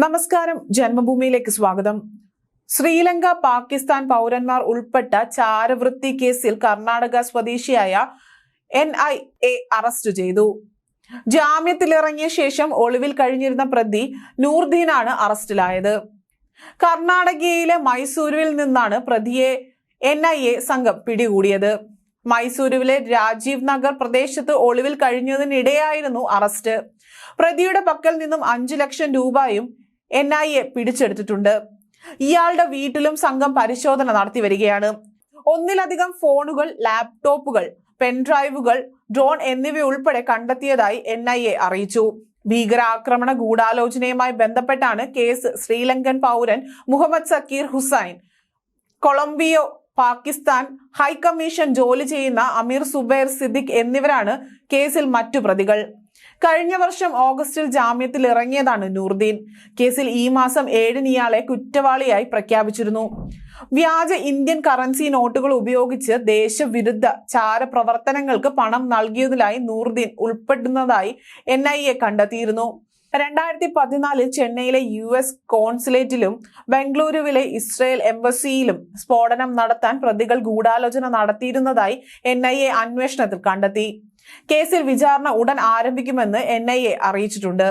നമസ്കാരം, ജന്മഭൂമിയിലേക്ക് സ്വാഗതം. ശ്രീലങ്ക പാകിസ്ഥാൻ പൗരന്മാർ ഉൾപ്പെട്ട ചാരവൃത്തി കേസിൽ കർണാടക സ്വദേശിയായ NIA അറസ്റ്റ് ചെയ്തു. ജാമ്യത്തിലിറങ്ങിയ ശേഷം ഒളിവിൽ കഴിഞ്ഞിരുന്ന പ്രതി നൂർദീനാണ് അറസ്റ്റിലായത്. കർണാടകയിലെ മൈസൂരുവിൽ നിന്നാണ് പ്രതിയെ NIA സംഘം പിടികൂടിയത്. മൈസൂരുവിലെ രാജീവ് നഗർ പ്രദേശത്ത് ഒളിവിൽ കഴിഞ്ഞതിനിടെയായിരുന്നു അറസ്റ്റ്. പ്രതിയുടെ പക്കൽ നിന്നും 5 ലക്ഷം രൂപയും NIA പിടിച്ചെടുത്തിട്ടുണ്ട്. ഇയാളുടെ വീട്ടിലും സംഘം പരിശോധന നടത്തി വരികയാണ്. ഒന്നിലധികം ഫോണുകൾ, ലാപ്ടോപ്പുകൾ, പെൻഡ്രൈവുകൾ, ഡ്രോൺ എന്നിവയുൾപ്പെടെ കണ്ടെത്തിയതായി NIA അറിയിച്ചു. ഭീകരാക്രമണ ഗൂഢാലോചനയുമായി ബന്ധപ്പെട്ടാണ് കേസ്. ശ്രീലങ്കൻ പൗരൻ മുഹമ്മദ് സക്കീർ ഹുസൈൻ, കൊളംബിയോ പാകിസ്ഥാൻ ഹൈക്കമ്മീഷൻ ജോലി ചെയ്യുന്ന അമീർ സുബൈർ സിദ്ദിഖ് എന്നിവരാണ് കേസിൽ മറ്റു പ്രതികൾ. കഴിഞ്ഞ വർഷം ഓഗസ്റ്റിൽ ജാമ്യത്തിൽ ഇറങ്ങിയതാണ് നൂർദീൻ. കേസിൽ ഈ മാസം 7-ന് ഇയാളെ കുറ്റവാളിയായി പ്രഖ്യാപിച്ചിരുന്നു. വ്യാജ ഇന്ത്യൻ കറൻസി നോട്ടുകൾ ഉപയോഗിച്ച് ദേശവിരുദ്ധ ചാരപ്രവർത്തനങ്ങൾക്ക് പണം നൽകിയതിലായി നൂർദീൻ ഉൾപ്പെടുന്നതായി NIA കണ്ടെത്തിയിരുന്നു. 2014 ചെന്നൈയിലെ US കോൺസുലേറ്റിലും ബംഗളൂരുവിലെ ഇസ്രയേൽ എംബസിയിലും സ്ഫോടനം നടത്താൻ പ്രതികൾ ഗൂഢാലോചന നടത്തിയിരുന്നതായി NIA അന്വേഷണത്തിൽ കണ്ടെത്തി. കേസിൽ വിചാരണ ഉടൻ ആരംഭിക്കുമെന്ന് NIA അറിയിച്ചിട്ടുണ്ട്.